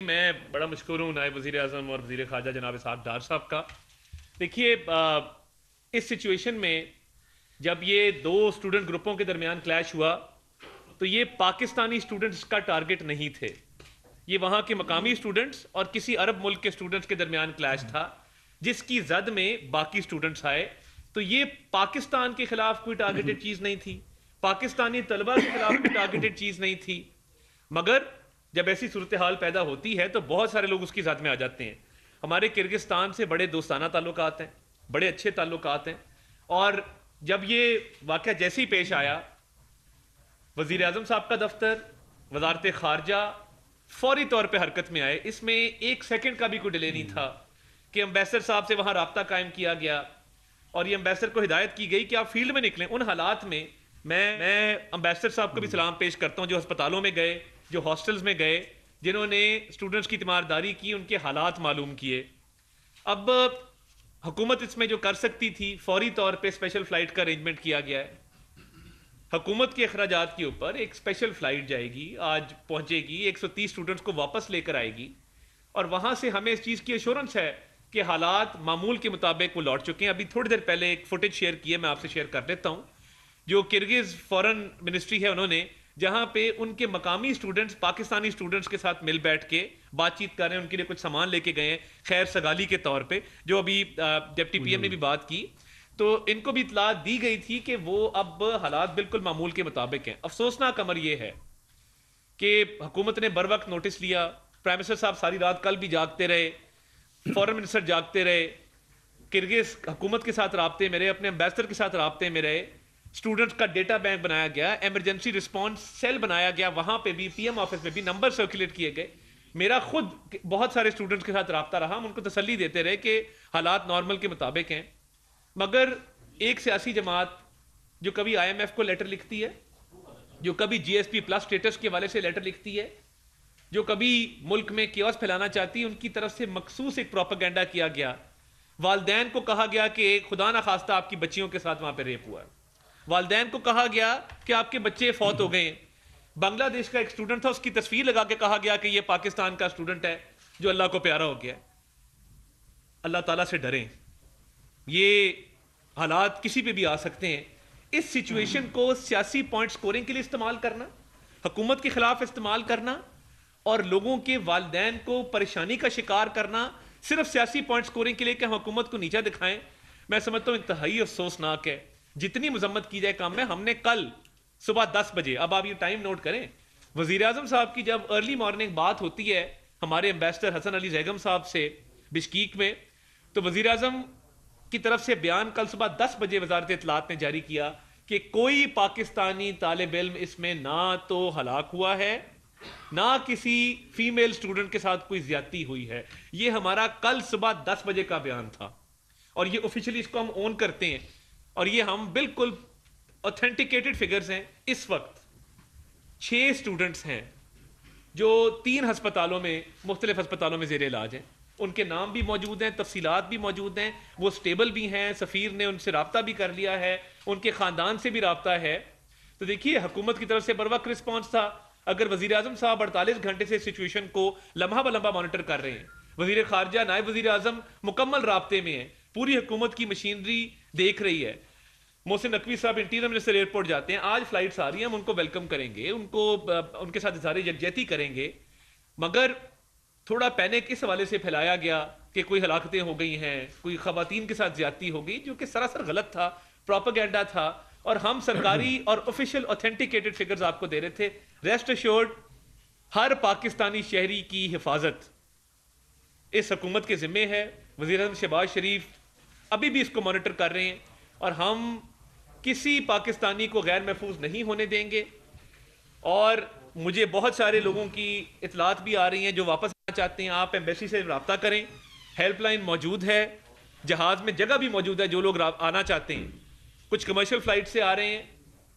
میں بڑا مشکور ہوں نائب وزیر اعظم اور وزیر خارجہ جناب اسحاق ڈار صاحب کا. دیکھیے اس سچویشن میں جب یہ دو اسٹوڈنٹ گروپوں کے درمیان کلیش ہوا تو یہ پاکستانی اسٹوڈنٹس کا ٹارگٹ نہیں تھے. یہ وہاں کے مقامی اسٹوڈنٹس اور کسی عرب ملک کے اسٹوڈنٹس کے درمیان کلیش تھا جس کی زد میں باقی اسٹوڈنٹس آئے. تو یہ پاکستان کے خلاف کوئی ٹارگٹڈ چیز نہیں تھی, پاکستانی طلبہ کے خلاف کوئی ٹارگٹڈ چیز نہیں تھی. مگر جب ایسی صورتحال پیدا ہوتی ہے تو بہت سارے لوگ اس کی ذات میں آ جاتے ہیں. ہمارے کرگستان سے بڑے دوستانہ تعلقات ہیں, بڑے اچھے تعلقات ہیں, اور جب یہ واقعہ جیسے ہی پیش آیا وزیر اعظم صاحب کا دفتر, وزارت خارجہ فوری طور پہ حرکت میں آئے. اس میں ایک سیکنڈ کا بھی کوئی ڈیلے نہیں تھا کہ امبیسڈر صاحب سے وہاں رابطہ قائم کیا گیا اور یہ امبیسڈر کو ہدایت کی گئی کہ آپ فیلڈ میں نکلیں. ان حالات میں میں امبیسڈر صاحب کو بھی سلام پیش کرتا ہوں جو ہسپتالوں میں گئے, جو ہاسٹلز میں گئے, جنہوں نے اسٹوڈنٹس کی تیمارداری کی, ان کے حالات معلوم کیے. اب حکومت اس میں جو کر سکتی تھی فوری طور پہ اسپیشل فلائٹ کا ارینجمنٹ کیا گیا ہے. حکومت کے اخراجات کے اوپر ایک اسپیشل فلائٹ جائے گی, آج پہنچے گی, 130 اسٹوڈنٹس کو واپس لے کر آئے گی, اور وہاں سے ہمیں اس چیز کی ایشورنس ہے کہ حالات معمول کے مطابق وہ لوٹ چکے ہیں. ابھی تھوڑی دیر پہلے ایک فوٹیج شیئر کی ہے, میں آپ سے شیئر کر دیتا ہوں, جو کرگز فورن منسٹری ہے انہوں نے, جہاں پہ ان کے مقامی اسٹوڈنٹس پاکستانی اسٹوڈنٹس کے ساتھ مل بیٹھ کے بات چیت کر رہے ہیں, ان کے لیے کچھ سامان لے کے گئے ہیں خیر سگالی کے طور پہ, جو ابھی ڈپٹی پی ایم نے بھی بات کی. تو ان کو بھی اطلاع دی گئی تھی کہ وہ اب حالات بالکل معمول کے مطابق ہیں. افسوسناک امر یہ ہے کہ حکومت نے بر وقت نوٹس لیا, پرائم منسٹر صاحب ساری رات کل بھی جاگتے رہے, فورن منسٹر جاگتے رہے, کرگز حکومت کے ساتھ رابطے میں رہے, اپنے امبیسڈر کے ساتھ رابطے میں رہے, اسٹوڈنٹس کا ڈیٹا بینک بنایا گیا, ایمرجنسی رسپانس سیل بنایا گیا, وہاں پہ بھی پی ایم آفس میں بھی نمبر سرکولیٹ کیے گئے. میرا خود بہت سارے اسٹوڈنٹس کے ساتھ رابطہ رہا, ہم ان کو تسلی دیتے رہے کہ حالات نارمل کے مطابق ہیں. مگر ایک سیاسی جماعت جو کبھی آئی ایم ایف کو لیٹر لکھتی ہے, جو کبھی جی ایس پی پلس اسٹیٹس کے والے سے لیٹر لکھتی ہے, جو کبھی ملک میں کیوس پھیلانا چاہتی ہے, ان کی طرف سے مخصوص ایک پروپیگنڈا کیا گیا. والدین کو کہا گیا کہ خدا نخواستہ آپ کی بچیوں کے ساتھ وہاں پہ ریپ ہوا ہے, والدین کو کہا گیا کہ آپ کے بچے فوت ہو گئے ہیں. بنگلہ دیش کا ایک اسٹوڈنٹ تھا, اس کی تصویر لگا کے کہا گیا کہ یہ پاکستان کا اسٹوڈنٹ ہے جو اللہ کو پیارا ہو گیا. اللہ تعالیٰ سے ڈریں, یہ حالات کسی پہ بھی آ سکتے ہیں. اس سچویشن کو سیاسی پوائنٹ سکورنگ کے لیے استعمال کرنا, حکومت کے خلاف استعمال کرنا, اور لوگوں کے والدین کو پریشانی کا شکار کرنا صرف سیاسی پوائنٹ سکورنگ کے لیے کہ ہم حکومت کو نیچا دکھائیں, میں سمجھتا ہوں انتہائی افسوسناک ہے. جتنی مذمت کی جائے کم ہے. ہم نے کل صبح 10 بجے, اب آپ یہ ٹائم نوٹ کریں, وزیر اعظم صاحب کی جب ارلی مارننگ بات ہوتی ہے ہمارے امبیسڈر حسن علی زیگم صاحب سے بشکیک میں, تو وزیر اعظم کی طرف سے بیان کل صبح 10 بجے وزارت اطلاعات نے جاری کیا کہ کوئی پاکستانی طالب علم اس میں نہ تو ہلاک ہوا ہے, نہ کسی فیمیل اسٹوڈنٹ کے ساتھ کوئی زیادتی ہوئی ہے. یہ ہمارا کل صبح 10 بجے کا بیان تھا, اور یہ آفیشلی اس کو ہم اون کرتے ہیں, اور یہ ہم بالکل اوتھینٹیکیٹڈ فگرز ہیں. اس وقت 6 اسٹوڈنٹس ہیں جو 3 ہسپتالوں میں, مختلف ہسپتالوں میں زیر علاج ہیں. ان کے نام بھی موجود ہیں, تفصیلات بھی موجود ہیں, وہ سٹیبل بھی ہیں, سفیر نے ان سے رابطہ بھی کر لیا ہے, ان کے خاندان سے بھی رابطہ ہے. تو دیکھیے حکومت کی طرف سے بر وقت رسپانس تھا. اگر وزیر اعظم صاحب 48 گھنٹے سے سچویشن کو لمحہ بلمحہ مانیٹر کر رہے ہیں, وزیر خارجہ نائب وزیر اعظم مکمل رابطے میں ہیں, پوری حکومت کی مشینری دیکھ رہی ہے. محسن نقوی صاحب انٹیریئر منسٹر ایئرپورٹ جاتے ہیں, آج فلائٹس آ رہی ہیں, ہم ان کو ویلکم کریں گے, ان کے ساتھ اظہار یکجہتی کریں گے. مگر تھوڑا پینک اس حوالے سے پھیلایا گیا کہ کوئی ہلاکتیں ہو گئی ہیں, کوئی خواتین کے ساتھ زیادتی ہو گئی, جو کہ سراسر غلط تھا, پروپیگنڈا تھا, اور ہم سرکاری اور آفیشیل اوتھینٹیکیٹڈ فگرز آپ کو دے رہے تھے. ریسٹ ایشورڈ ہر پاکستانی شہری کی حفاظت اس حکومت کے ذمے ہے. وزیر اعظم شہباز شریف ابھی بھی اس کو مانیٹر کر رہے ہیں, اور ہم کسی پاکستانی کو غیر محفوظ نہیں ہونے دیں گے. اور مجھے بہت سارے لوگوں کی اطلاعات بھی آ رہی ہیں جو واپس آنا چاہتے ہیں. آپ ایمبیسی سے رابطہ کریں, ہیلپ لائن موجود ہے, جہاز میں جگہ بھی موجود ہے جو لوگ آنا چاہتے ہیں. کچھ کمرشل فلائٹ سے آ رہے ہیں,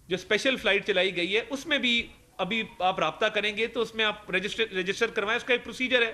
جو اسپیشل فلائٹ چلائی گئی ہے اس میں بھی ابھی آپ رابطہ کریں گے تو اس میں آپ رجسٹر کروائیں, اس کا ایک پروسیجر ہے.